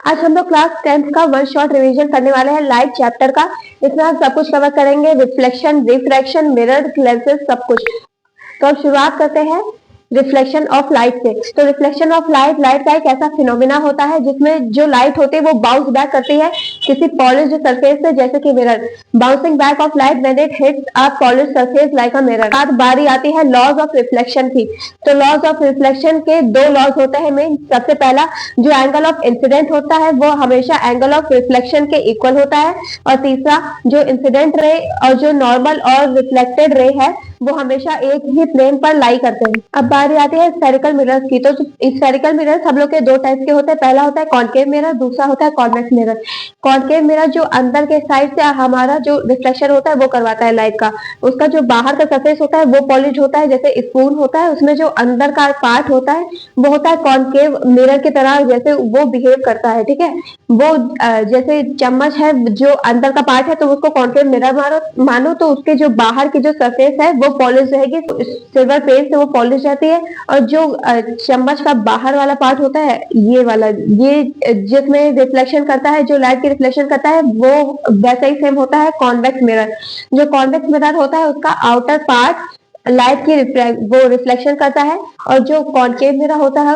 आज हम लोग क्लास 10th का वन शॉट रिवीजन करने वाले हैं लाइट चैप्टर का। इसमें हम सब कुछ कवर करेंगे, रिफ्लेक्शन, रिफ्रैक्शन, मिरर, लेंसेज, सब कुछ। तो अब शुरुआत करते हैं रिफ्लेक्शन ऑफ लाइट से। तो रिफ्लेक्शन ऑफ लाइट, लाइट का एक ऐसा फिनोमिना होता है जिसमें जो लाइट होती है वो बाउंस बैक करती है किसी पॉलिश्ड सरफेस से, जैसे कि mirror. Bouncing back of light when it hits a polished surface like a mirror. बाद बारी आती है लॉज ऑफ रिफ्लेक्शन की। तो लॉज ऑफ रिफ्लेक्शन के दो लॉज होते हैं मेन। सबसे पहला, जो एंगल ऑफ इंसिडेंट होता है वो हमेशा एंगल ऑफ रिफ्लेक्शन के इक्वल होता है, और तीसरा, जो इंसिडेंट रे और जो नॉर्मल और रिफ्लेक्टेड रे है वो हमेशा एक ही प्लेन पर लाई करते हैं। अब बारी आती है स्फेरिकल मिरर्स की। तो स्फेरिकल मिरर्स हम लोग के दो टाइप के होते हैं। पहला होता है कॉनकेव मिरर, दूसरा होता है कॉन्वेक्स मिरर। कॉनकेव मिरर जो अंदर के साइड से हमारा जो रिफ्लेक्शन होता है वो करवाता है लाइट का। उसका जो बाहर का सरफेस होता है वो पॉलिश होता है, जैसे स्पून होता है, उसमें जो अंदर का पार्ट होता है वो होता है कॉनकेव मिरर की तरह, जैसे वो बिहेव करता है। ठीक है, वो जैसे चम्मच है, जो अंदर का पार्ट है तो उसको कॉनकेव मिरर मानो, तो उसके जो बाहर की जो सरफेस है वो पॉलिश रहेगी, सिल्वर पेन से वो पॉलिश जाती है। और जो चम्मच का बाहर वाला पार्ट होता है, ये वाला, ये जिसमें रिफ्लेक्शन करता है, जो लाइट की रिफ्लेक्शन करता है, वो वैसा ही सेम होता है कॉन्वेक्स मिरर। जो कॉन्वेक्स मिरर होता है उसका आउटर पार्ट लाइट की वो रिफ्लेक्शन करता है, और जो कॉनकेव मिरर होता है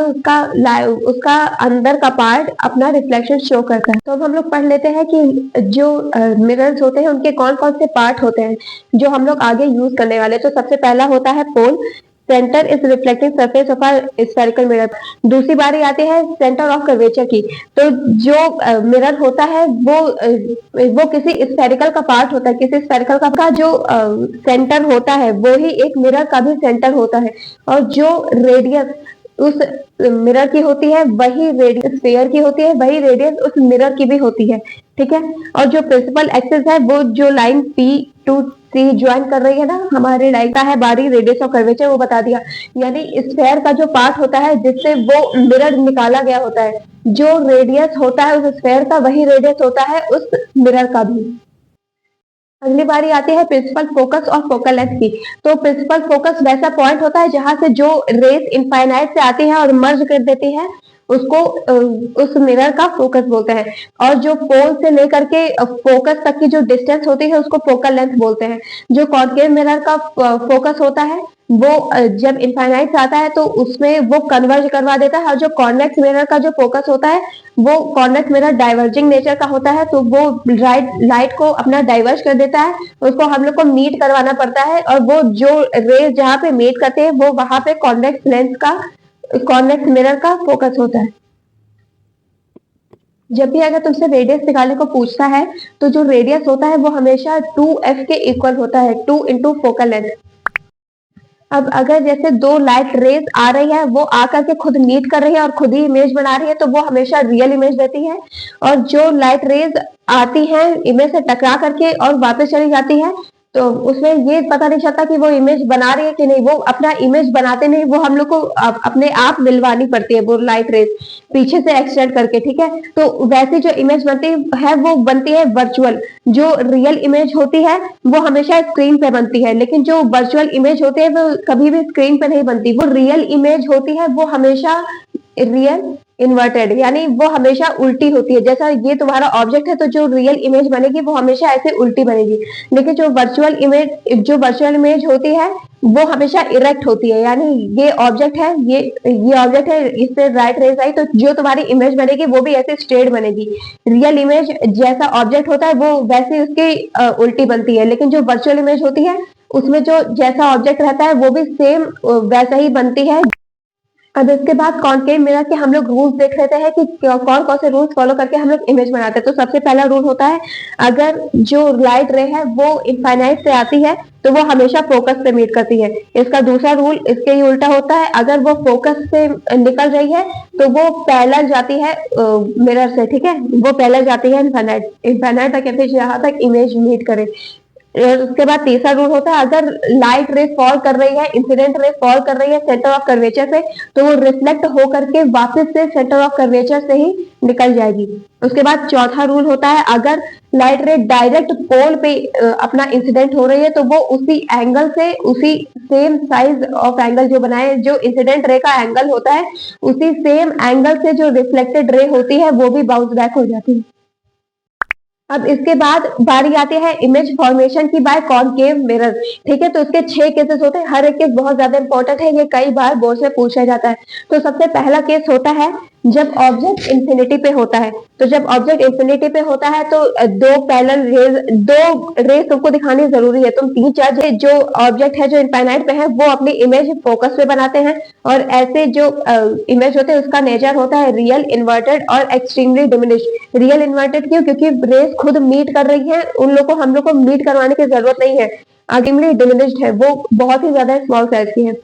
उसका अंदर का पार्ट अपना रिफ्लेक्शन शो करता है। तो अब हम लोग पढ़ लेते हैं कि जो मिरर्स होते हैं उनके कौन कौन से पार्ट होते हैं जो हम लोग आगे यूज करने वाले। तो सबसे पहला होता है pole. Centre is reflecting surface of a spherical mirror. दूसरी बारी आती है सेंटर ऑफ कर्वेचर की। तो जो मिरर होता है वो किसी स्फेरिकल का पार्ट होता है, किसी स्फेरिकल का जो सेंटर होता है वो ही एक मिरर का भी सेंटर होता है, और जो रेडियस उस मिरर की होती है वही रेडियस स्फीयर की होती है, वही रेडियस उस मिरर की भी होती है। ठीक है, और जो प्रिंसिपल एक्सिस है वो जो line P to C join कर रही है ना हमारे लाइन का है बारी रेडियस ऑफ कर्वेचर, वो बता दिया। यानी स्फेयर का जो पार्ट होता है जिससे वो मिरर निकाला गया होता है, जो रेडियस होता है उस स्फेयर का वही रेडियस होता है उस मिरर का भी। अगली बारी आती है प्रिंसिपल फोकस और फोकल लेंथ की। तो प्रिंसिपल फोकस वैसा पॉइंट होता है जहां से जो रेस इनफाइनाइट से आती है और मर्ज कर देती है, उसको उस मिरर का फोकस बोलते हैं। और जो पोल से लेकर के फोकस तक की जो डिस्टेंस होती है उसको फोकल लेंथ बोलते हैं। जो कॉनकेव मिरर का फोकस होता है वो जब इनफाइनाइट से आता है तो उसमें वो कन्वर्ज करवा देता है, और जो कॉन्वेक्स मिरर का जो फोकस होता है वो कॉन्वेक्स मिरर डाइवर्जिंग नेचर का होता है, तो वो लाइट को अपना डाइवर्ज कर देता है, उसको हम लोग को मीट करवाना पड़ता है, और वो जो रेज जहाँ पे मीट करते हैं वो वहां पे कॉन्वेक्स लेंस का, कॉन्वेक्स मिरर का फोकस होता है। जब भी अगर तुमसे रेडियस निकालने को पूछता है तो जो रेडियस होता है वो हमेशा 2f के इक्वल होता है, 2 इंटू फोकल लेंथ। अब अगर जैसे दो लाइट रेज आ रही है, वो आकर के खुद मीट कर रही है और खुद ही इमेज बना रही है, तो वो हमेशा रियल इमेज देती है। और जो लाइट रेज आती है इमेज से टकरा करके और वापस चली जाती है, तो उसमें ये पता नहीं चलता कि वो इमेज बना रही है कि नहीं, वो अपना इमेज बनाते नहीं, वो हम लोग को अपने आप मिलवानी पड़ती है वो लाइट रेज पीछे से एक्सटेंड करके। ठीक है, तो वैसी जो इमेज बनती है वो बनती है वर्चुअल। जो रियल इमेज होती है वो हमेशा स्क्रीन पे बनती है, लेकिन जो वर्चुअल इमेज होती है वो कभी भी स्क्रीन पे नहीं बनती। वो रियल इमेज होती है वो हमेशा रियल इन्वर्टेड, यानी वो हमेशा उल्टी होती है। जैसा ये तुम्हारा ऑब्जेक्ट है तो जो रियल इमेज बनेगी वो हमेशा ऐसे उल्टी बनेगी, लेकिन जो वर्चुअल इमेज होती है वो हमेशा इरेक्ट होती है। यानी ये ऑब्जेक्ट है, ये ऑब्जेक्ट है, इससे राइट रेज आई तो जो तुम्हारी इमेज बनेगी वो भी ऐसे स्ट्रेट बनेगी। रियल इमेज जैसा ऑब्जेक्ट होता है वो वैसे उसकी उल्टी बनती है, लेकिन जो वर्चुअल इमेज होती है उसमें जो जैसा ऑब्जेक्ट रहता है वो भी सेम वैसा ही बनती है। अब इसके बाद कॉनकेव मिरर के हम लोग रूल्स देख लेते हैं कि कौन कौन से रूल्स फॉलो करके हम लोग इमेज बनाते हैं। तो सबसे पहला रूल होता है, अगर जो लाइट रे है वो इनफाइनाइट से आती है तो वो हमेशा फोकस से मीट करती है। इसका दूसरा रूल इसके ही उल्टा होता है, अगर वो फोकस से निकल रही है तो वो पैरेलल जाती है मिरर से। ठीक है, वो पैरेलल जाती है इनफाइनाइट तक, या फिर जहां तक इमेज मीट करे। उसके बाद तीसरा रूल होता है, अगर लाइट रे फॉल कर रही है, इंसिडेंट रे फॉल कर रही है सेंटर ऑफ कर्वेचर से, तो वो रिफ्लेक्ट होकर के वापस से सेंटर ऑफ कर्वेचर से ही निकल जाएगी। उसके बाद चौथा रूल होता है, अगर लाइट रे डायरेक्ट पोल पे अपना इंसिडेंट हो रही है, तो वो उसी एंगल से, उसी सेम साइज ऑफ एंगल जो बनाए, जो इंसिडेंट रे का एंगल होता है, उसी सेम एंगल से जो रिफ्लेक्टेड रे होती है वो भी बाउंस बैक हो जाती है। अब इसके बाद बारी आती है इमेज फॉर्मेशन की बाय कॉनकेव मिरर। ठीक है, तो इसके 6 केसेस होते हैं, हर एक केस बहुत ज्यादा इंपॉर्टेंट है, ये कई बार बोर्ड से पूछा जाता है। तो सबसे पहला केस होता है जब ऑब्जेक्ट इंफिनिटी पे होता है। तो जब ऑब्जेक्ट इंफिनिटी पे होता है तो दो पैरेलल रेज, दो रेज तुमको दिखानी जरूरी है। तुम 3-4 जो ऑब्जेक्ट है जो इनफाइनाइट पे है वो अपनी इमेज फोकस पे बनाते हैं, और ऐसे जो इमेज होते हैं उसका नेचर होता है रियल, इन्वर्टेड और एक्सट्रीमली डिमिनिश्ड। रियल इन्वर्टेड क्यों? क्योंकि रेज खुद मीट कर रही है, उन लोग को, हम लोग को मीट करवाने की जरूरत नहीं है। एक्सट्रीमली डिमिनिश्ड है, वो बहुत ही ज्यादा स्मॉल साइज की है।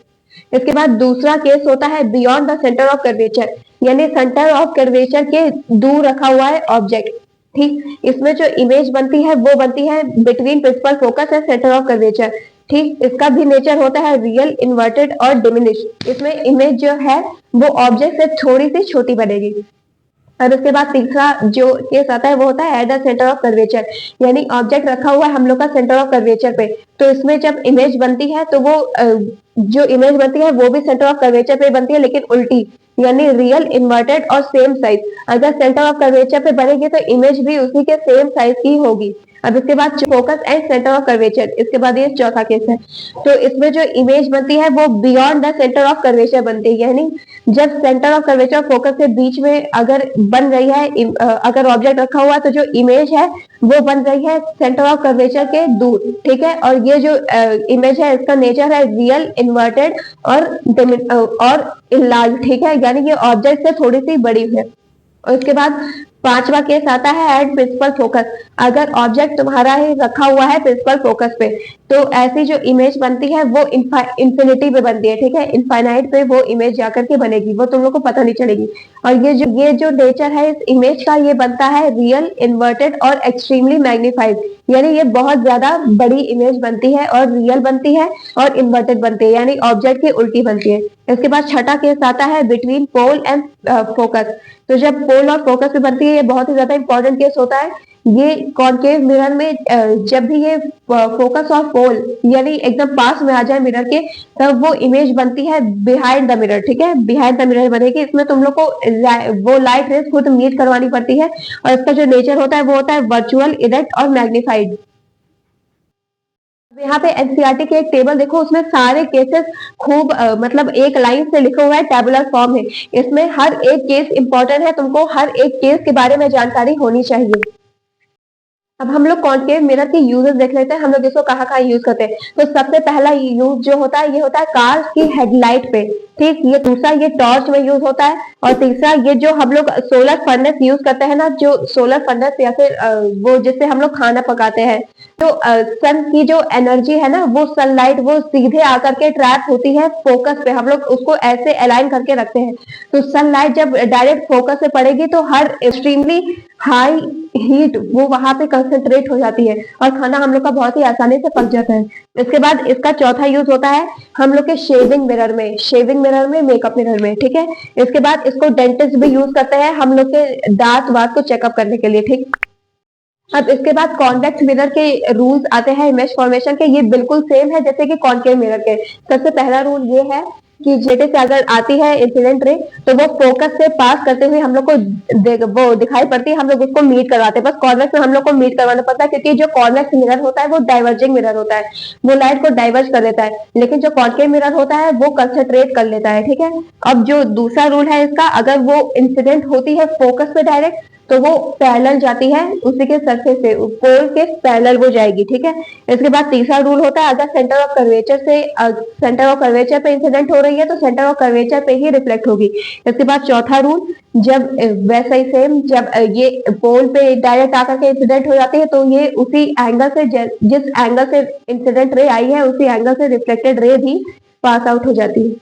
इसके बाद दूसरा केस होता है beyond the centre of curvature, यानी सेंटर ऑफ कर्वेचर के दूर रखा हुआ है ऑब्जेक्ट। ठीक, इसमें जो इमेज बनती है वो बनती है between principal focus and centre of curvature. ठीक, इसका भी नेचर होता है रियल, इन्वर्टेड और डिमिनिश्ड। इसमें इमेज जो है वो ऑब्जेक्ट से थोड़ी सी छोटी बनेगी। और उसके बाद तीसरा जो केस आता है वो होता है at the centre of curvature, यानी ऑब्जेक्ट रखा हुआ है हम लोग का सेंटर ऑफ कर्वेचर पे, तो इसमें जब इमेज बनती है तो वो जो इमेज बनती है वो भी सेंटर ऑफ कर्वेचर पे बनती है, लेकिन उल्टी, यानी रियल, इन्वर्टेड और सेम साइज। अगर सेंटर ऑफ कर्वेचर पे बनेगी तो इमेज भी उसी के सेम साइज की होगी। अब इसके बाद focus and centre of curvature, इसके बाद ये चौथा केस है। तो इसमें जो इमेज बनती है वो beyond the centre of curvature बनती है, यानी जब सेंटर ऑफ कर्वेचर और फोकस के बीच में अगर बन रही है, अगर ऑब्जेक्ट रखा हुआ है तो जो इमेज है वो बन रही है सेंटर ऑफ कर्वेचर के दूर। ठीक है, और ये जो इमेज है इसका नेचर है रियल, इन्वर्टेड और इनलार्ज। ठीक है, यानी ये ऑब्जेक्ट से थोड़ी सी बड़ी है। और उसके बाद पांचवा केस आता है एट प्रिंसिपल फोकस। अगर ऑब्जेक्ट तुम्हारा ही रखा हुआ है प्रिंसिपल फोकस पे, तो ऐसी जो इमेज बनती है वो इंफिनिटी पे बनती है। ठीक है, इनफाइनाइट पे वो इमेज जाकर के बनेगी, वो तुम लोग को पता नहीं चलेगी। और ये जो नेचर है इस इमेज का, ये बनता है रियल, इन्वर्टेड और एक्सट्रीमली मैग्नीफाइड, यानी ये बहुत ज्यादा बड़ी इमेज बनती है और रियल बनती है और इन्वर्टेड बनती है, यानी ऑब्जेक्ट की उल्टी बनती है। इसके बाद छठा केस आता है बिटवीन पोल एंड फोकस। तो जब पोल और फोकस पे बनती है, ये बहुत ही ज्यादा इंपॉर्टेंट केस होता है। ये कॉनकेव मिरर में जब भी ये फोकस और पोल यानी एकदम पास में आ जाए मिरर के, तब वो इमेज बनती है बिहाइंड द मिरर। ठीक है, बिहाइंड द मिरर बनेगी। इसमें तुम लोग को वो लाइट रेस खुद मीट करवानी पड़ती है, और इसका जो नेचर होता है वो होता है वर्चुअल, इरेक्ट और मैग्नीफाइड। यहाँ पे एनसीईआरटी की एक टेबल देखो, उसमें सारे केसेस खूब मतलब एक लाइन से लिखा हुआ है, टेबुलर फॉर्म है। इसमें हर एक केस इंपॉर्टेंट है, तुमको हर एक केस के बारे में जानकारी होनी चाहिए। अब हम लोग कॉनकेव मिरर के यूजेस देख लेते हैं, हम लोग इसको कहाँ कहाँ यूज करते हैं। तो सबसे पहला यूज जो होता है ये होता है कार की हेडलाइट पे। ठीक, ये दूसरा ये टॉर्च में यूज होता है, और तीसरा ये जो हम लोग सोलर फर्नेस यूज करते हैं ना, जो सोलर फर्नेस या फिर वो जिससे हम लोग खाना पकाते हैं, तो सन की जो एनर्जी है ना, वो सनलाइट वो सीधे आकर के ट्रैप होती है फोकस पे, हम लोग उसको ऐसे अलाइन करके रखते हैं। तो सनलाइट जब डायरेक्ट फोकस पे पड़ेगी तो हर एक्सट्रीमली हाई हीट वो वहां पे कंसंट्रेट हो जाती है, और खाना हम लोग का बहुत ही आसानी से पक जाता है। इसके बाद इसका चौथा यूज होता है हम लोग के शेविंग मिरर में, शेविंग मिरर में, मेकअप मिरर में। ठीक है, इसके बाद इसको डेंटिस्ट भी यूज करते हैं हम लोग के दांत वात को चेकअप करने के लिए। ठीक, अब इसके बाद कॉन्वेक्स मिरर के रूल्स आते हैं इमेज फॉर्मेशन के। ये बिल्कुल सेम है जैसे कि कॉनकेव मिरर के। सबसे पहला रूल ये है कि जेटे से अगर आती है इंसिडेंट रे, तो वो फोकस से पास करते हुए हम लोग को वो दिखाई पड़ती है, हम लोग उसको मीट करवाते हैं। बस कॉन्वेक्स में हम लोग को मीट करवाना पड़ता है, क्योंकि जो कॉन्वेक्स मिरर होता है वो डाइवर्जिंग मिरर होता है, वो लाइट को डाइवर्ज कर देता है, लेकिन जो कॉनकेव मिरर होता है वो कंसंट्रेट कर लेता है। ठीक है, अब जो दूसरा रूल है इसका, अगर वो इंसिडेंट होती है फोकस पे डायरेक्ट, तो वो पैरेलल जाती है उसी के सरफेस से, पोल के पैरेलल वो जाएगी। ठीक है, इसके बाद तीसरा रूल होता है अगर सेंटर ऑफ कर्वेचर पे इंसिडेंट हो रही है तो सेंटर ऑफ कर्वेचर पे ही रिफ्लेक्ट होगी। इसके बाद चौथा रूल, जब वैसा ही सेम, जब ये पोल पे डायरेक्ट आकर के इंसिडेंट हो जाती है तो ये उसी एंगल से, जिस एंगल से इंसिडेंट रे आई है उसी एंगल से रिफ्लेक्टेड रे भी पास आउट हो जाती है।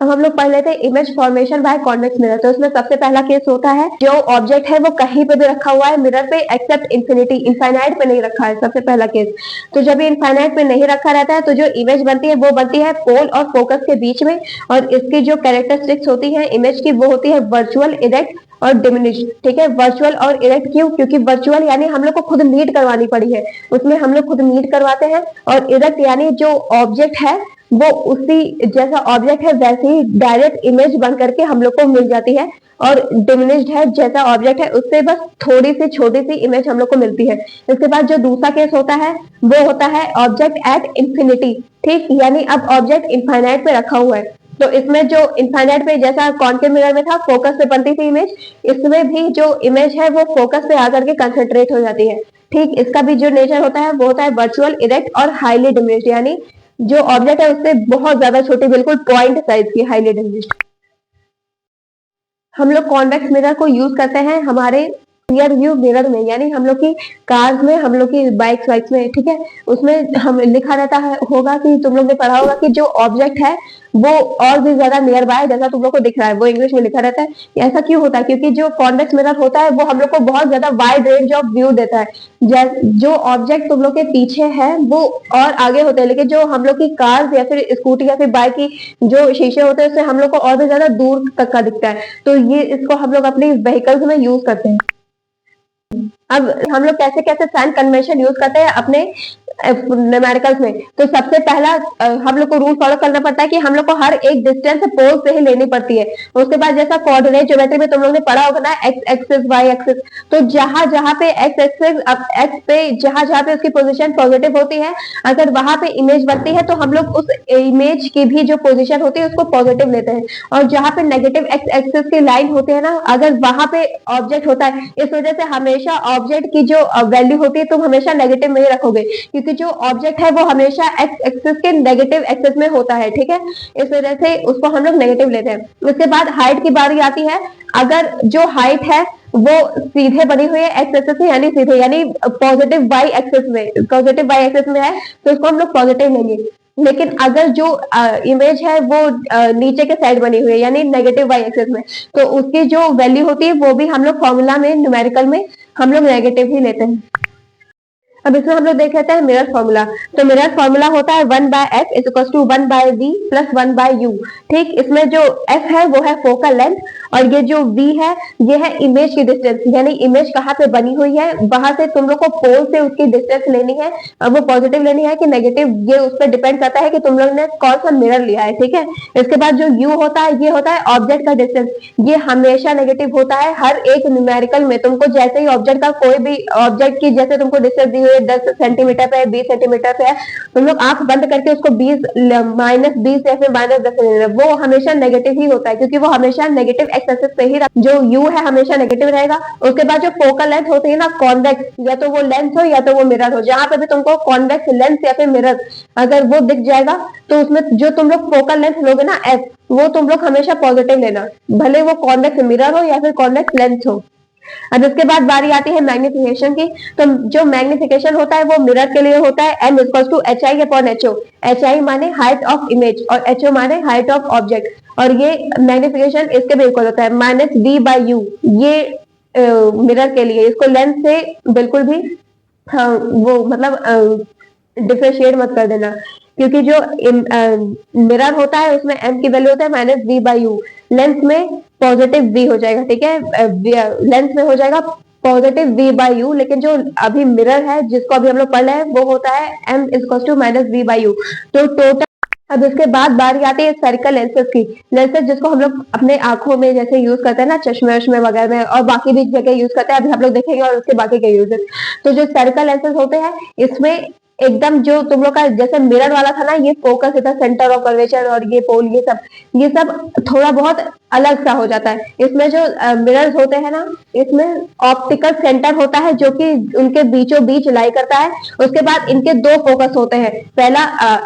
अब हम लोग पढ़ लेते हैं image formation by convex mirror. तो इसमें सबसे पहला केस होता है, जो ऑब्जेक्ट है वो कहीं पे भी रखा हुआ है मिरर पे, एक्सेप्ट इन्फिनिटी, इनफाइनाइट पे नहीं रखा है, सबसे पहला केस। तो जब ये इनफाइनाइट पे नहीं रखा रहता है तो जो इमेज बनती है वो बनती है पोल और फोकस के बीच में, और इसकी जो कैरेक्टरिस्टिक्स होती है इमेज की वो होती है वर्चुअल, इरेक्ट और डिमिनिश। ठीक है, वर्चुअल और इरेक्ट क्यों? क्योंकि वर्चुअल यानी हम लोग को खुद मीट करवानी पड़ी है, उसमें हम लोग खुद मीट करवाते हैं, और इरेक्ट यानी जो ऑब्जेक्ट है वो उसी जैसा ऑब्जेक्ट है वैसे ही डायरेक्ट इमेज बन करके हम लोग को मिल जाती है, और डिमिनिश्ड है, जैसा ऑब्जेक्ट है उससे बस थोड़ी सी छोटी सी इमेज हम लोग को मिलती है। इसके बाद जो दूसरा केस होता है वो होता है ऑब्जेक्ट एट इंफिनिटी। ठीक, यानी अब ऑब्जेक्ट इनफाइनाइट पे रखा हुआ है, तो इसमें जो इनफाइनाइट पे जैसा कॉन्केव मिरर में था फोकस पे बनती थी इमेज, इसमें भी जो इमेज है वो फोकस पे आकर के कंसंट्रेट हो जाती है। ठीक, इसका भी जो नेचर होता है वो होता है वर्चुअल, इरेक्ट और हाईली डिमिनिश्ड, यानी जो ऑब्जेक्ट है उससे बहुत ज्यादा छोटी, बिल्कुल पॉइंट साइज की, हाईली डिमिनिश्ड। हम लोग कॉन्वेक्स मिरर को यूज करते हैं हमारे रियर व्यू मिरर में, यानी हम लोग की कार्स में, हम लोग की बाइक्स वाइक्स में। ठीक है, उसमें हम लिखा रहता है, होगा कि तुम लोग ने पढ़ा होगा कि जो ऑब्जेक्ट है वो और भी ज्यादा नियर बाय, जैसा तुम लोग को दिख रहा है वो इंग्लिश में लिखा रहता है। ऐसा क्यों होता है? क्योंकि जो कॉन्वेक्स मिरर होता है वो हम लोग को बहुत ज्यादा वाइड रेंज ऑफ व्यू देता है। जो ऑब्जेक्ट तुम लोग के पीछे है वो और आगे होते हैं, लेकिन जो हम लोग की कार या फिर स्कूटी या फिर बाइक की जो शीशे होते हैं उससे हम लोग को और भी ज्यादा दूर तक का दिखता है। तो ये इसको हम लोग अपनी व्हीकल्स में यूज करते हैं। अब हम लोग कैसे कैसे साइन कन्वेंशन यूज करते हैं अपने न्यूमेरिकल्स में। तो सबसे पहला हम लोग को रूल फॉलो करना पड़ता है कि हम लोग को हर एक डिस्टेंस पोल से ही लेनी पड़ती है। उसके बाद जैसा कोऑर्डिनेट ज्योमेट्री में तुम लोग ने पढ़ा होगा ना, एक्स एक्सिस वाई एक्सिस, तो जहां जहां पे एक्स एक्सिस एक्स पे जहां जहां पे उसकी पोजीशन पॉजिटिव होती है, अगर वहां पे इमेज बनती है तो हम लोग उस इमेज की भी जो पोजीशन होती है उसको पॉजिटिव लेते हैं। और जहां पे नेगेटिव एक्स एक्सिस की लाइन होती है ना, अगर वहां पे ऑब्जेक्ट होता है, इस वजह से हमेशा ऑब्जेक्ट की जो वैल्यू होती है तुम हमेशा नेगेटिव में ही रखोगे, क्योंकि जो ऑब्जेक्ट है वो हमेशा एक्स एक्सिस के नेगेटिव एक्सिस में होता है। ठीक है, इस वजह से उसको हम लोग नेगेटिव लेते हैं। उसके बाद हाइट की बारी आती है। अगर जो हाइट है वो सीधे बनी हुई है एक्स एक्सिस में, यानी सीधे, यानी पॉजिटिव वाई एक्सिस में, पॉजिटिव वाई एक्सिस में है तो इसको हम लोग पॉजिटिव लेंगे। लेकिन अगर जो इमेज है वो नीचे के साइड बनी हुई है यानी नेगेटिव वाई एक्सिस में, तो उसकी जो वैल्यू होती है वो भी हम लोग फॉर्मूला में, न्यूमेरिकल में हम लोग नेगेटिव ही लेते हैं। अब इसमें हम लोग देख लेते हैं मिरर फॉर्मूला। तो मिरर फॉर्मूला होता है 1/f is equal to 1/v plus 1/u। ठीक, इसमें जो f है वो है फोकल लेंथ, और ये जो v है ये है इमेज की डिस्टेंस, यानी इमेज कहाँ पे बनी हुई है वहां से तुम लोग को पोल से उसकी डिस्टेंस लेनी है, अब वो पॉजिटिव लेनी है कि नेगेटिव, ये उस पर डिपेंड करता है कि तुम लोग ने कौन सा मिरर लिया है। ठीक है, इसके बाद जो u होता है ये होता है ऑब्जेक्ट का डिस्टेंस, ये हमेशा नेगेटिव होता है हर एक न्यूमेरिकल में। तुमको जैसे ही ऑब्जेक्ट का, कोई भी ऑब्जेक्ट की जैसे तुमको डिस्टेंस दी हुई है 10 सेंटीमीटर पे है, 20 सेंटीमीटर पे है, तुम लोग आंख बंद करके उसको 20 -20 या फिर -10, वो हमेशा नेगेटिव ही होता है, क्योंकि वो हमेशा नेगेटिव एक्स एक्सिस पे ही जो u है हमेशा नेगेटिव रहेगा। उसके बाद जो फोकल लेंथ होती है ना कॉन्वेक्स, या तो वो लेंस हो या तो वो मिरर हो, जहां पे भी तुमको कॉन्वेक्स लेंस या फिर मिरर अगर वो दिख जाएगा तो उसमें जो तुम लोग फोकल लेंथ लोगे ना f, वो तुम लोग हमेशा पॉजिटिव लेना, भले वो कॉन्वेक्स मिरर हो या फिर कॉन्वेक्स लेंस हो। अब इसके बाद बारी आती है मैग्निफिकेशन की। तो जो मैग्निफिकेशन होता है वो मिरर के लिए होता है m equal to H I upon H O. H I माने हाइट ऑफ इमेज और एच ओ माने हाइट ऑफ ऑब्जेक्ट, और ये मैग्निफिकेशन इसके भी इक्वल होता है -v/u। ये मिरर के लिए, इसको लेंस से बिल्कुल भी वो मतलब डिफरेशिएट मत कर देना, क्योंकि जो मिरर होता है उसमें m की वैल्यू होता है -v/u, लेंस में पॉजिटिव v हो जाएगा। ठीक है, लेंस में हो जाएगा पॉजिटिव v/u, लेकिन जो अभी मिरर है जिसको अभी हम लोग पढ़ रहे हैं वो होता है m इक्वल टू -v/u। तो टोटल, अब इसके बाद बारी आती है स्फेरिकल लेंसेज की। लेंसेज जिसको हम लोग अपने आंखों में जैसे यूज करते हैं ना, चश्मे वश्मे वगैरह में, और बाकी भी जगह यूज करते हैं, अभी हम लोग देखेंगे और उसके बाकी के यूजेस। तो जो स्फेरिकल लेंसेज होते हैं इसमें एकदम जो तुम लोग का जैसे मिरर वाला था ना, ये फोकस इधर, सेंटर ऑफ कर्वेचर और ये पोल, ये सब थोड़ा बहुत अलग सा हो जाता है। इसमें जो मिरर्स होते हैं ना, इसमें ऑप्टिकल सेंटर होता है जो कि उनके बीचों बीच लाई करता है। उसके बाद इनके दो फोकस होते हैं, पहला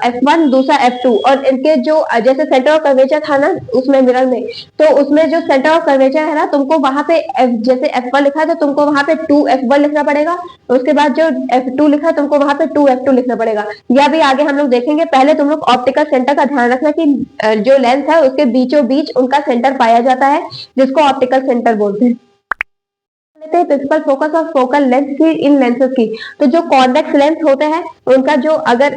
f1 दूसरा f2, और इनके जो जैसे सेंटर ऑफ कर्वेचर था ना उसमें मिरर में, तो उसमें जो सेंटर ऑफ कर्वेचर है ना, तुमको वहां पे जैसे f1 लिखा है तो तुमको वहां पे 2f1 लिखना पड़ेगा। उसके बाद जो f2 लिखा है तुमको वहां पे 2f2 F2 लिखना पड़ेगा। यह भी आगे हम लोग देखेंगे। पहले तुम लोग ऑप्टिकल सेंटर का ध्यान रखना कि जो लेंस है उसके बीचों बीच उनका सेंटर पाया जाता है, जिसको ऑप्टिकल सेंटर बोलते हैं। लेते हैं प्रिंसिपल फोकस और फोकल लेंथ की इन लेंसेज की। तो जो कॉन्वेक्स लेंस होते हैं उनका जो अगर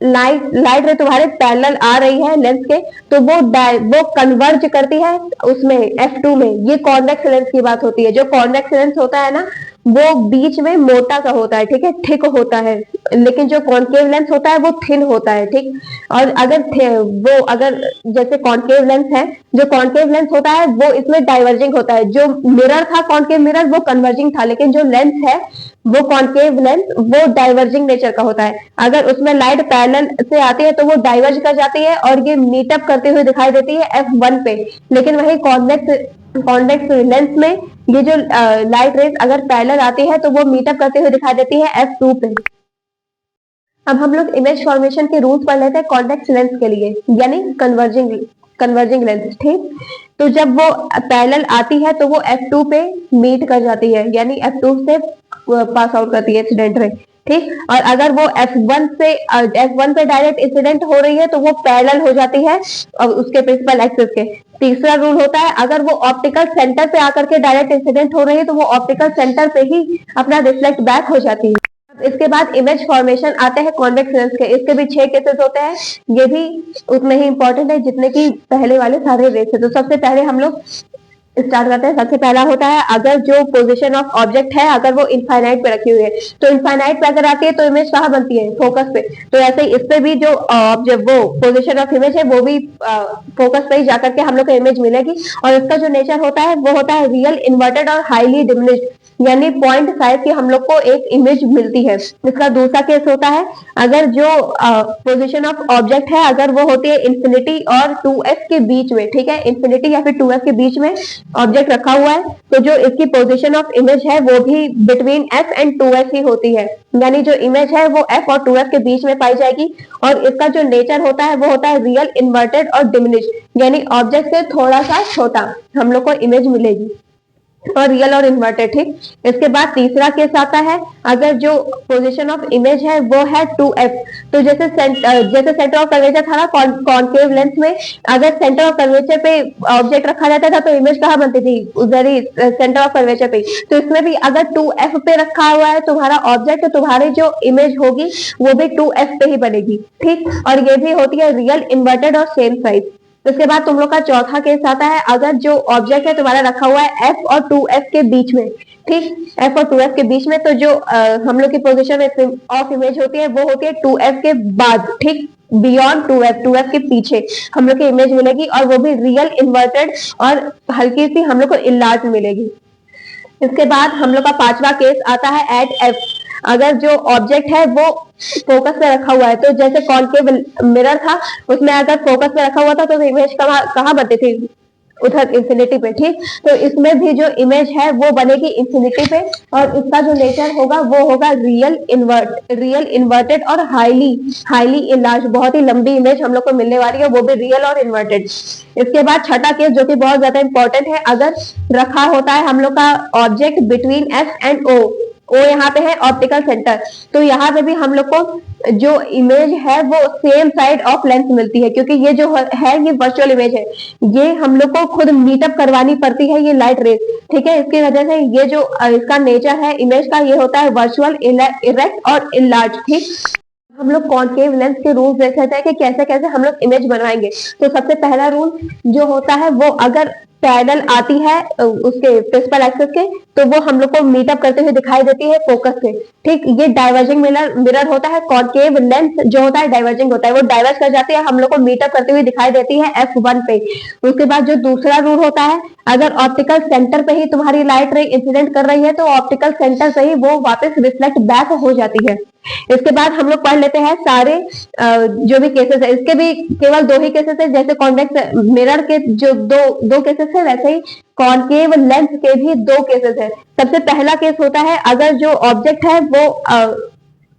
लाइट रे तुम्हारे पैरेलल आ रही है लेंस के, तो वो कन्वर्ज करती है उसमें F2 में। ये कॉन्वेक्स लेंस की बात होती है। जो कॉन्वेक्स लेंस होता है ना, वो बीच में मोटा सा होता है, ठीक है, थिक होता है, लेकिन जो कॉनकेव लेंस होता है वो थिन होता है, ठीक। और अगर जैसे कॉनकेव लेंस है, जो कॉनकेव लेंस होता है वो इसमें डाइवर्जिंग होता है। जो मिरर था कॉनकेव मिरर वो कन्वर्जिंग था, लेकिन जो लेंस है वो कॉनकेव लेंस वो डाइवर्जिंग नेचर का होता है। अगर उसमें लाइट पैरेलल से आती है तो वो डाइवर्ज कर जाती है और ये मीटअप करते हुए दिखाई देती है F1 पे। लेकिन वही कॉन्वेक्स लेंस में ये जो लाइट रेज अगर पैरेलल आती है तो वो मीटअप करते हुए दिखाई देती है F2 पे। अब हम लोग इमेज फॉर्मेशन के रूल्स पढ़ लेते हैं कॉन्वेक्स लेंस के लिए, यानी कन्वर्जिंग लेंस, ठीक। तो जब वो पैरेलल आती है तो वो F2 पे मीट कर जाती है, यानी F2 से पास आउट करती है इंसिडेंट रे, ठीक। और अगर वो F1 पे डायरेक्ट इंसिडेंट हो रही है तो वो पैरेलल हो जाती है उसके प्रिंसिपल एक्सिस के। तीसरा रूल होता है, अगर वो ऑप्टिकल सेंटर पे आकर के डायरेक्ट इंसिडेंट हो रही है तो वो ऑप्टिकल सेंटर पे ही अपना रिफ्लेक्ट बैक हो जाती है। इसके बाद इमेज फॉर्मेशन आते हैं कॉन्वेक्स लेंस के। इसके भी 6 केसेस होते हैं। ये भी उतने ही इंपॉर्टेंट है जितने कि पहले वाले सारे रेस है। तो सबसे पहले हम लोग स्टार्ट करते हैं। सबसे पहला होता है, अगर जो पोजीशन ऑफ ऑब्जेक्ट है अगर वो इनफाइनाइट पे रखी हुई है, तो इनफाइनाइट पे अगर आती है तो इमेज कहाँ बनती है? फोकस पे। तो ऐसे ही इस पे भी जो वो पोजीशन ऑफ इमेज है वो भी फोकस पे ही जाकर के हम लोग को इमेज मिलेगी। और इसका जो नेचर होता है वो होता है रियल, इन्वर्टेड और हाईली डिमिनिश्ड, यानी पॉइंट साइज की हम लोग को एक इमेज मिलती है। इसका दूसरा केस होता है, अगर जो पोजीशन ऑफ ऑब्जेक्ट है अगर वो होती है इंफिनिटी और 2f के बीच में, ठीक है, इंफिनिटी या फिर 2f के बीच में ऑब्जेक्ट रखा हुआ है, तो जो इसकी पोजीशन ऑफ इमेज है वो भी बिटवीन f एंड 2f ही होती है, यानी जो इमेज है वो f और 2f के बीच में पाई जाएगी। और इसका जो नेचर होता है वो होता है रियल, इन्वर्टेड और डिमिनिश्ड, यानी ऑब्जेक्ट से थोड़ा सा छोटा हम लोग को इमेज मिलेगी, और रियल और इन्वर्टेड, ठीक। इसके बाद तीसरा केस आता है, अगर जो पोजीशन ऑफ इमेज है वो है 2f। तो जैसे सेंटर ऑफ कर्वेचर था ना कॉनकेव लेंस में, अगर सेंटर ऑफ कर्वेचर पे ऑब्जेक्ट रखा जाता था तो इमेज कहाँ बनती थी? उधर ही सेंटर ऑफ कर्वेचर पे। तो इसमें भी अगर 2f पे रखा हुआ है तुम्हारा ऑब्जेक्ट, तो तुम्हारी जो इमेज होगी वो भी 2f पे ही बनेगी, ठीक। और ये भी होती है रियल, इन्वर्टेड और सेम साइज। उसके बाद तुम लोग का चौथा केस आता है, अगर जो ऑब्जेक्ट है तुम्हारा रखा हुआ है f और 2f के बीच में, ठीक, f और 2f के बीच में, तो जो हम लोग की पोजीशन ऑफ इमेज होती है वो होती है 2f के बाद, ठीक, बियॉन्ड 2f के पीछे हम लोग की इमेज मिलेगी, और वो भी रियल, इन्वर्टेड और हल्की सी हम लोग को इलाज मिलेगी। इसके बाद हम लोग का पांचवा केस आता है एट f। अगर जो ऑब्जेक्ट है वो फोकस पे रखा हुआ है, तो जैसे कॉनकेव मिरर था उसमें अगर फोकस पे रखा हुआ था तो इमेज कहाँ बनती थी? उधर इंफिनिटी पे, ठीक। तो इसमें भी जो इमेज है वो बनेगी इंफिनिटी पे, और इसका जो नेचर होगा वो होगा रियल, इन्वर्टेड और हाईली इनलार्ज। बहुत ही लंबी इमेज हम लोग को मिलने वाली है, वो भी रियल और इन्वर्टेड। इसके बाद छठा केस जो कि बहुत ज्यादा इंपॉर्टेंट है, अगर रखा होता है हम लोग का ऑब्जेक्ट बिटवीन एफ एंड ओ यहाँ पे है ऑप्टिकल सेंटर, तो यहाँ पे भी हम लोग को जो इमेज है वो सेम साइड ऑफ लेंस मिलती है, क्योंकि ये जो है ये वर्चुअल इमेज है, ये हम लोग को खुद मीटअप करवानी पड़ती है ये लाइट रेज, ठीक है। इसकी वजह से ये जो इसका नेचर है इमेज का, ये होता है वर्चुअल, इरेक्ट और इनलार्ज, ठीक। हम लोग कॉनकेव लेंस के रूल देख लेते हैं कि कैसे कैसे हम लोग इमेज बनवाएंगे। तो सबसे पहला रूल जो होता है वो, अगर पैरेलल आती है उसके प्रिंसिपल एक्सिस के, तो वो हम लोग को मीटअप करते हुए दिखाई देती है फोकस से, ठीक। ये डाइवर्जिंग मिरर होता है, कॉनकेव लेंस जो होता है डाइवर्जिंग होता है, वो डाइवर्ज कर जाती है, हम लोग को मीटअप करते हुए दिखाई देती है F1 पे। उसके बाद जो दूसरा रूल होता है, अगर ऑप्टिकल सेंटर पे ही तुम्हारी लाइट रे इंसिडेंट कर रही है तो ऑप्टिकल सेंटर से ही वो वापस रिफ्लेक्ट बैक हो जाती है। इसके बाद हम लोग पढ़ लेते हैं सारे जो भी केसेस है। इसके भी केवल 2 ही केसेस है, जैसे कॉन्वेक्स मिरर के जो दो केसेस है, वैसे ही कॉनकेव लेंस के भी 2 केसेस है। सबसे पहला केस होता है, अगर जो ऑब्जेक्ट है वो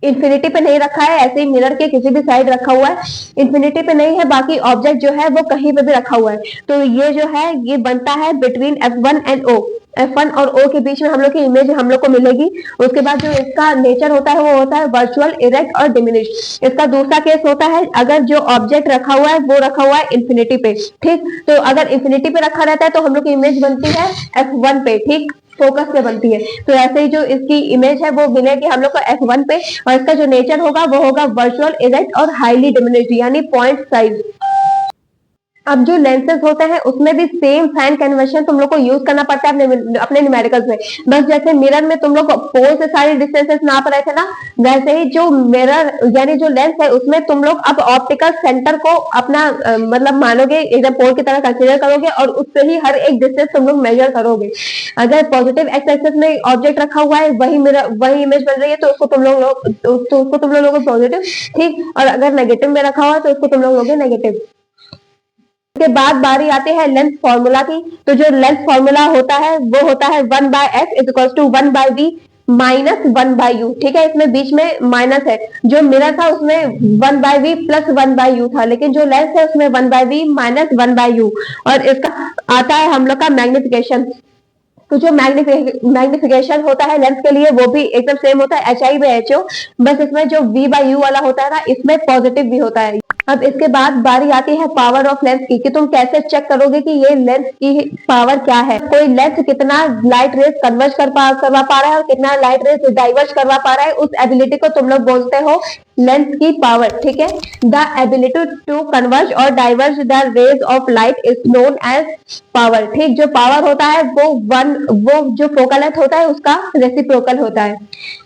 इंफिनिटी पे नहीं रखा है, ऐसे ही मिरर के किसी भी साइड रखा हुआ है, इंफिनिटी पे नहीं है, बाकी ऑब्जेक्ट जो है वो कहीं पे भी रखा हुआ है, तो ये जो है ये बनता है between F1 and O। F1 और O के बीच में हम लोग की इमेज हम लोग को मिलेगी। उसके बाद जो इसका नेचर होता है वो होता है वर्चुअल, इरेक्ट और डिमिनिश्ड। इसका दूसरा केस होता है अगर जो ऑब्जेक्ट रखा हुआ है वो रखा हुआ है इंफिनिटी पे, ठीक। तो अगर इंफिनिटी पे रखा रहता है तो हम लोग की इमेज बनती है F1 पे, ठीक, फोकस पे बनती है। तो ऐसे ही जो इसकी इमेज है वो मिलेगी हम लोग को F1 पे, और इसका जो नेचर होगा वो होगा वर्चुअल, इरेक्ट और हाईली डिमिनिश्ड यानी पॉइंट साइज। अब जो लेंसेज होते हैं उसमें भी सेम साइन कन्वर्शन तुम लोग को यूज करना पड़ता है अपने न्यूमेरिकल्स में। बस जैसे मिरर में तुम लोग पोल से सारी डिस्टेंसेस नाप रहे थे ना, वैसे ही जो मिरर यानी जो लेंस है उसमें तुम लोग अब ऑप्टिकल सेंटर को अपना मतलब मानोगे, एकदम पोल की तरह कंसीडर करोगे और उससे ही हर एक डिस्टेंस तुम लोग मेजर करोगे। अगर पॉजिटिव एक्स एक्सिस में ऑब्जेक्ट रखा हुआ है वही मिरर वही इमेज बन रही है तो उसको तुम लोग लोगे पॉजिटिव, ठीक। और अगर नेगेटिव में रखा हुआ है तो उसको तुम लोग लोगे नेगेटिव। के बाद बारी आती है लेंथ फॉर्मूला की। तो जो लेंथ फॉर्मूला होता है वो होता है 1/f is equal to 1/v minus 1/u, ठीक है। इसमें बीच में माइनस है। जो मिरर था उसमें 1/v प्लस 1/u था, लेकिन जो लेंस है उसमें 1/v माइनस 1/u। और इसका आता है हम लोग का मैग्निफिकेशन। तो जो मैग्निफिकेशन होता है लेंस के लिए वो भी एकदम सेम होता है HI/HO, बस इसमें जो V/U वाला होता है ना इसमें पॉजिटिव भी होता है। अब इसके बाद बारी आती है पावर ऑफ लेंस की, कि तुम कैसे चेक करोगे कि ये लेंस की पावर क्या है। कोई लेंस कितना लाइट रेज कन्वर्ज करवा पा रहा है और कितना लाइट रेज डाइवर्ज करवा पा रहा है, उस एबिलिटी को तुम लोग बोलते हो लेंस की पावर, ठीक है। द एबिलिटी टू कन्वर्ज और diverge the rays of light is known as power, ठीक। जो पावर होता है वो जो फोकल लेंथ होता है उसका रेसिप्रोकल होता है,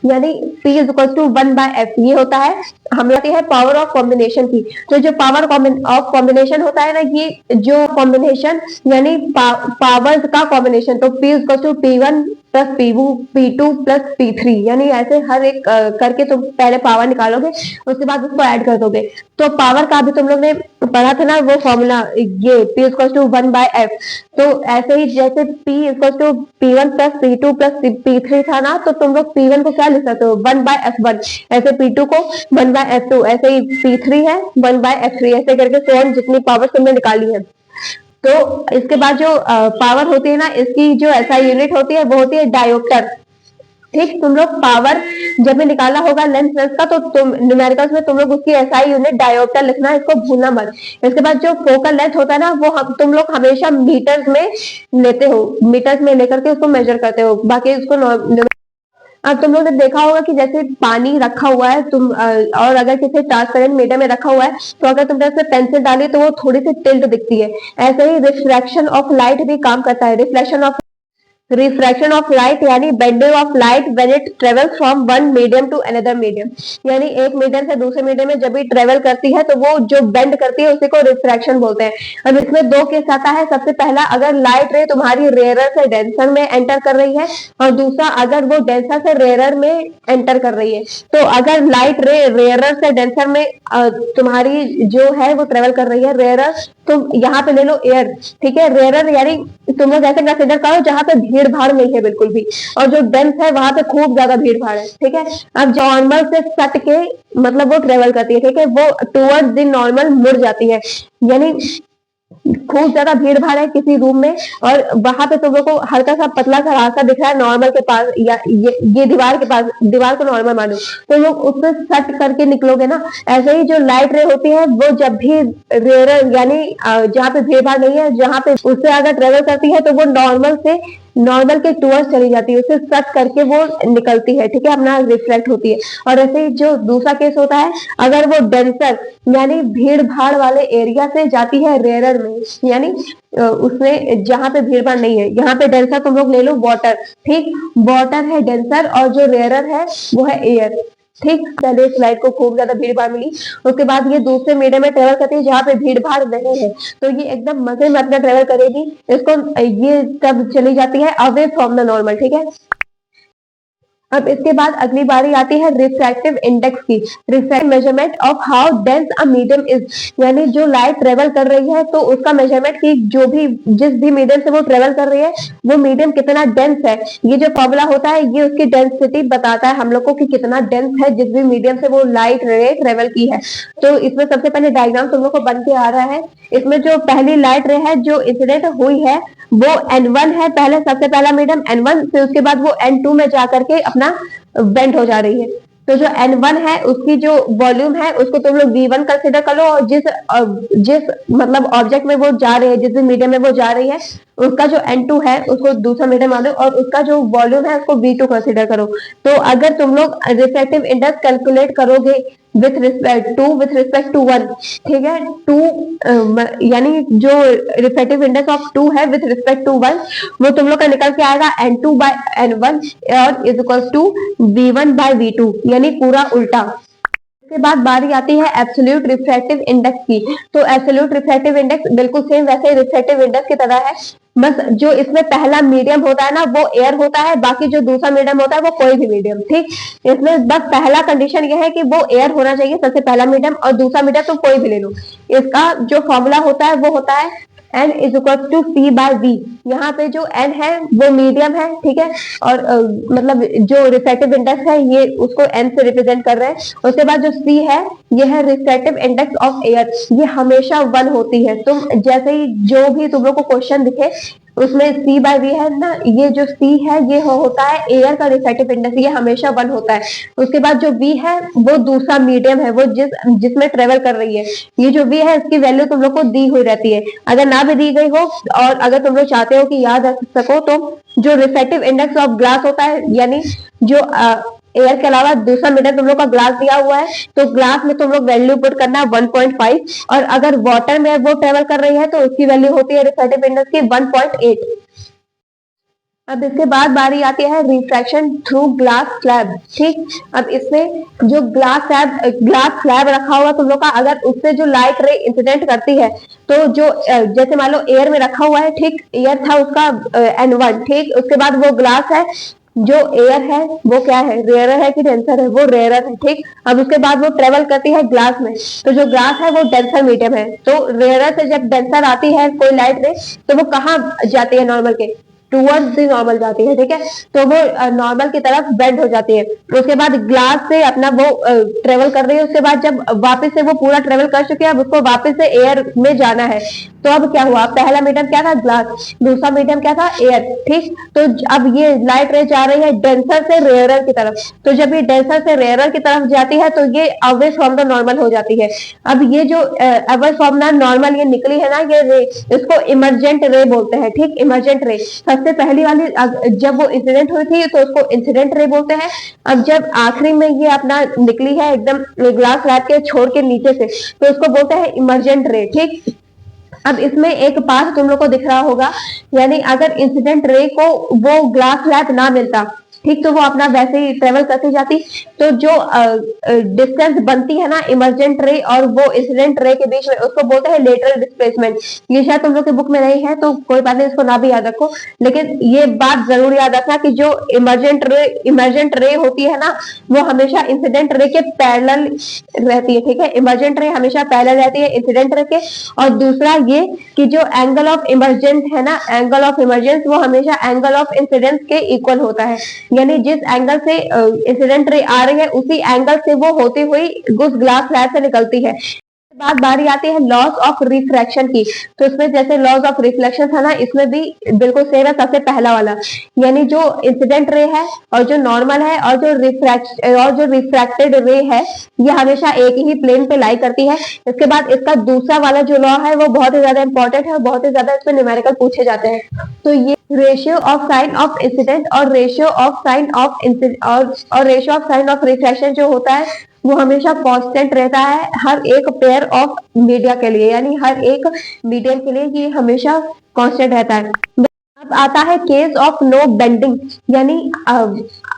यानी P is equal to 1/f। ये होता है हम आती है पावर ऑफ कॉम्बिनेशन की। तो जो पावर ऑफ कॉम्बिनेशन होता है ना, ये जो कॉम्बिनेशन यानी पावर्स का कॉम्बिनेशन, तो P is equal to P1 plus P2 plus P3, यानी ऐसे हर एक करके तुम पहले पावर निकालोगे उसके बाद उसको ऐड कर दोगे। तो पावर का भी तुम लोग ने पढ़ा था ना वो फॉर्मूला, ये P इक्वल टू 1/f। तो ऐसे ही जैसे P equal to P1 plus P2 plus P3 था ना, तो तुम लोग P1 को क्या लिख सकते हो 1/f1, ऐसे P2 को 1/f2, ऐसे ही P3 है 1/f3, ऐसे करके सेवन जितनी पावर तुमने निकाली है। तो इसके बाद जो पावर होती है ना, इसकी जो SI यूनिट होती है वो होती है डायोप्टर, ठीक। तुम लोग पावर जब भी निकाला होगा लेंस का तो तुम न्यूमेरिकल्स में तुम लोग उसकी SI यूनिट डायोप्टर लिखना है, इसको भूलना मत। इसके बाद जो फोकल लेंथ होता है ना वो तुम लोग हमेशा मीटर्स में लेते हो, मीटर्स में लेकर के उसको मेजर करते हो, बाकी उसको अब तुम लोग ने देखा होगा कि जैसे पानी रखा हुआ है तुम और अगर किसी ट्रांसपेरेंट मीडियम में रखा हुआ है तो अगर तुमने उसमें पेंसिल डाली तो वो थोड़ी सी टिल्ट दिखती है। ऐसे ही रिफ्रैक्शन ऑफ लाइट भी काम करता है। रिफ्रैक्शन ऑफ लाइट यानी bending of light when it travels from one medium to another medium, यानी एक मीडियम से दूसरे मीडियम में जब भी ट्रेवल करती है तो वो जो बेंड करती है उसी को रिफ्रैक्शन बोलते हैं। अब इसमें दो केस आता है। सबसे पहला, अगर लाइट रे तुम्हारी रेयरर से डेंसर में एंटर कर रही है, और दूसरा अगर वो डेंसर से रेयरर में एंटर कर रही है। तो अगर लाइट रे रेयरर से डेंसर में तुम्हारी जो है वो ट्रेवल कर रही है, रेयरर तुम यहाँ पे ले लो एयर, ठीक है। रेयरर यानी तुम लोग ऐसे कंसिडर करो जहाँ पे भीड़ भाड़ नहीं है बिल्कुल भी, और जो डेंस है वहां पे खूब ज्यादा भीड़ भाड़ है, ठीक है। अब जो नॉर्मल से सट के मतलब वो ट्रेवल करती है, ठीक है, वो टूवर्ड्स द नॉर्मल मुड़ जाती है, यानी खूब ज्यादा भीड़ भाड़ है किसी रूम में और वहां पे तुम लोग को हल्का सा पतला सा रास्ता दिख रहा है नॉर्मल के पास, या ये दीवार के पास, दीवार को नॉर्मल मानो, तो लोग उससे सट करके निकलोगे ना। ऐसे ही जो लाइट रे होती है वो जब भी रेयर यानी जहाँ पे भीड़ भाड़ नहीं है, जहाँ पे उससे अगर ट्रेवल करती है तो वो नॉर्मल के टूवर्ड्स चली जाती है, उसे सट करके वो निकलती है, ठीक है, अपना रिफ्लेक्ट होती है। और ऐसे ही जो दूसरा केस होता है, अगर वो डेंसर यानी भीड़ भाड़ वाले एरिया से जाती है रेयरर में, यानी उसमें जहां पे भीड़ भाड़ नहीं है, यहाँ पे डेंसर तुम लोग ले लो वाटर, ठीक, वाटर है डेंसर और जो रेयरर है वो है एयर, ठीक। पहले इस लाइट को खूब ज्यादा भीड़ भाड़ मिली, उसके बाद ये दूसरे मीडियम में ट्रेवल करती है जहाँ पे भीड़ भाड़ नहीं है, तो ये एकदम मजे में अपना ट्रेवल करेगी। इसको ये तब चली जाती है अवे फ्रॉम द नॉर्मल, ठीक है। अब इसके बाद अगली बारी आती है रिफ्रैक्टिव इंडेक्स की। Refractive measurement of how dense a medium is, यानी जो लाइट ट्रेवल कर रही है तो उसका मेजरमेंट की जो भी जिस भी मीडियम से वो ट्रेवल कर रही है वो मीडियम कितना डेंस है। ये जो फॉर्मूला होता है ये उसकी डेंसिटी बताता है हम लोग को कि कितना डेंस है जिस भी मीडियम से वो लाइट रे ट्रेवल की है। तो इसमें सबसे पहले डायग्राम तुम लोग को बन के आ रहा है। इसमें जो पहली लाइट रे है जो इंसिडेंट हुई है वो N1 है, पहले सबसे पहला मीडियम N1, फिर उसके बाद वो N2 में जाकर के अपना बेंड हो जा रही है। तो जो N1 है उसकी जो वॉल्यूम है उसको तुम लोग V1 कंसिडर कर लो, और जिस मतलब ऑब्जेक्ट में वो जा रही है, जिस भी मीडियम में वो जा रही है उसका जो N2 है उसको दूसरा मीडियम मान लो, और उसका जो वॉल्यूम है उसको V2 कंसिडर करो। तो अगर तुम लोग रिफ्रैक्टिव इंडेक्स कैलकुलेट करोगे विथ रिस्पेक्ट टू 1, ठीक है, 2 यानी जो रिफ्रैक्टिव इंडेक्स ऑफ 2 है विथ रिस्पेक्ट टू 1 वो तुम लोग का निकल के आएगा N2 by N1 और is equal to V1 by V2, यानी पूरा उल्टा। इसके बाद बारी आती है एब्सोल्यूट रिफ्रैक्टिव इंडेक्स की। तो एब्सोल्यूट रिफ्रैक्टिव इंडेक्स बिल्कुल सेम वैसे ही रिफ्रैक्टिव इंडेक्स की तरह है, बस जो इसमें पहला मीडियम होता है ना वो एयर होता है, बाकी जो दूसरा मीडियम होता है वो कोई भी मीडियम, ठीक। इसमें बस पहला कंडीशन यह है कि वो एयर होना चाहिए सबसे पहला मीडियम, और दूसरा मीडियम तुम कोई भी ले लो। इसका जो फॉर्मूला होता है वो होता है N is equal to C by V। यहाँ पे जो N है वो मीडियम है, ठीक है, और मतलब जो रिफ्रैक्टिव इंडेक्स है ये उसको N से रिप्रेजेंट कर रहे हैं। उसके बाद जो C है ये है रिफ्रैक्टिव इंडेक्स ऑफ एयर, ये हमेशा 1 होती है। तुम जैसे ही जो भी तुम लोग को क्वेश्चन दिखे उसमें C बाय V है ना, ये जो C है ये होता है एयर का रिफ्रैक्टिव इंडेक्स, ये हमेशा 1 होता है। उसके बाद जो V है वो दूसरा मीडियम है, वो जिसमें ट्रेवल कर रही है। ये जो V है इसकी वैल्यू तुम लोग को दी हुई रहती है, अगर ना भी दी गई हो और अगर तुम लोग चाहते हो कि याद रख सको तो जो रिफ्रैक्टिव इंडेक्स ऑफ ग्लास होता है, यानी जो एयर के अलावा दूसरा मीडियम तुम लोग का ग्लास दिया हुआ है तो ग्लास में तुम लोग वैल्यू पुट करना 1.5, और अगर वाटर में वो ट्रेवल कर रही है तो उसकी वैल्यू होती है रिफ्रैक्टिव इंडेक्स की 1.8। अब इसके बाद बारी आती है रिफ्रैक्शन थ्रू ग्लास स्लैब, ठीक। अब इसमें जो ग्लास स्लैब रखा हुआ तुम लोग का, अगर उससे जो लाइट रे इंसिडेंट करती है तो जो जैसे मान लो एयर में रखा हुआ है, ठीक, एयर था उसका N1, ठीक, उसके बाद वो ग्लास है, जो एयर है वो क्या है, रेयरर है कि डेंसर है, वो रेयरर है, ठीक। अब उसके बाद वो ट्रेवल करती है ग्लास में, तो जो ग्लास है वो डेंसर मीडियम है, तो रेयरर से जब डेंसर आती है कोई लाइट रे तो वो कहाँ जाती है, नॉर्मल के टूवर्ड्स दी नॉर्मल जाती है, ठीक है, तो वो नॉर्मल की तरफ बेंड हो जाती है। उसके बाद ग्लास से अपना वो ट्रेवल कर रही है, उसके बाद जब वापस से वो पूरा ट्रेवल कर चुके हैं अब उसको वापस से एयर में जाना है। तो अब क्या हुआ, पहला मीडियम क्या था, ग्लास, दूसरा मीडियम क्या था, एयर, ठीक। तो अब ये लाइट रे जा रही है डेंसर से रेयरर की तरफ, तो जब ये डेंसर से रेयरर की तरफ जाती है तो ये अवे फ्रॉम द नॉर्मल हो जाती है। अब ये जो अवे फ्रॉम द नॉर्मल ये निकली है ना, ये रे, इसको इमरजेंट रे बोलते हैं, ठीक, इमरजेंट रे। सबसे पहली वाली जब वो इंसिडेंट हुई थी तो उसको इंसिडेंट रे बोलते हैं। अब जब आखिरी में ये अपना निकली है एकदम ग्लास स्लैब के छोड़ के नीचे से तो उसको बोलते हैं इमरजेंट रे, ठीक। अब इसमें एक पाथ तुम लोग को दिख रहा होगा, यानी अगर इंसिडेंट रे को वो ग्लास स्लैब ना मिलता, ठीक, तो वो अपना वैसे ही ट्रेवल करती जाती, तो जो डिस्टेंस बनती है ना इमरजेंट रे और वो इंसिडेंट रे के बीच में उसको बोलते हैं लेटरल डिस्प्लेसमेंट। ये शायद तुम लोग की बुक में नहीं है तो कोई बात नहीं, इसको ना भी याद रखो, लेकिन ये बात जरूर याद रखना कि जो इमरजेंट रे होती है ना वो हमेशा इंसिडेंट रे के पैरेलल रहती है, ठीक है, इमरजेंट रे हमेशा पैरेलल रहती है इंसिडेंट रे के। और दूसरा ये कि जो एंगल ऑफ इमरजेंट है ना, एंगल ऑफ इमरजेंस वो हमेशा एंगल ऑफ इंसिडेंस के इक्वल होता है, यानी जिस एंगल से इंसिडेंट रे आ रही है उसी एंगल से वो होती हुई उस ग्लास स्लैब से निकलती है। बाद बारी आती है लॉस ऑफ रिफ्रैक्शन की। तो इसमें जैसे लॉस ऑफ रिफ्लेक्शन था ना, इसमें भी बिल्कुल सेम है, सबसे पहला वाला, यानी जो इंसिडेंट रे है और जो नॉर्मल है और जो रिफ्रैक्टेड रे है ये हमेशा एक ही प्लेन पे लाई करती है। इसके बाद इसका दूसरा वाला जो लॉ है वो बहुत ही ज्यादा इंपॉर्टेंट है, बहुत ही ज्यादा इसमें न्यूमेरिकल पूछे जाते हैं। तो ये ratio of sine of incident और ratio of sine of refraction जो होता है वो हमेशा कांस्टेंट रहता है हर एक पेयर ऑफ मीडिया के लिए, यानी हर एक मीडियम के लिए ये हमेशा कांस्टेंट रहता है। अब आता है केस ऑफ नो बेंडिंग, यानी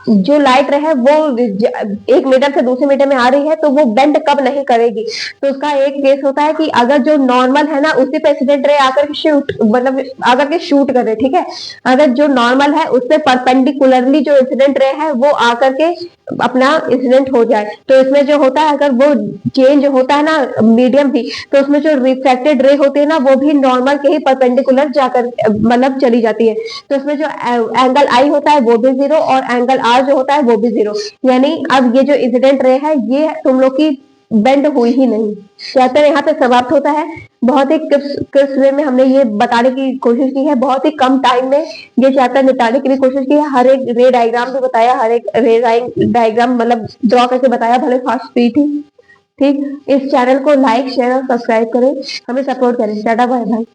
जो लाइट रे है वो एक मीटर से दूसरे मीटर में आ रही है तो वो बेंड कब नहीं करेगी। तो उसका एक केस होता है कि अगर जो नॉर्मल है ना उसी पे इंसिडेंट रे आकर शूट, मतलब आकर के शूट करे, ठीक है। अगर जो नॉर्मल है उससे परपेंडिकुलरली जो इंसिडेंट रे है वो आकर के अपना इंसिडेंट हो जाए, तो इसमें जो होता है अगर वो चेंज होता है ना मीडियम भी, तो उसमें जो रिफ्लेक्टेड रे होती है ना वो भी नॉर्मल के ही परपेंडिकुलर जाकर मतलब चली जाती है। तो इसमें जो एंगल आई होता है वो भी जीरो और एंगल आर जो होता है वो भी जीरो, यानी अब ये जो इंसिडेंट रे है ये तुम लोग की बेंड हुई ही नहीं। चैप्टर यहाँ पे समाप्त होता है। बहुत ही क्रिस्प वे में हमने ये बताने की कोशिश की है, बहुत ही कम टाइम में ये चैप्टर निपटाने की भी कोशिश की है। हर एक रे डायग्राम भी बताया, हर एक रे डायग्राम मतलब ड्रॉ करके बताया, भले फास्ट स्पीड ही। ठीक, इस चैनल को लाइक शेयर और सब्सक्राइब करें, हमें सपोर्ट करें। Tata bye bye.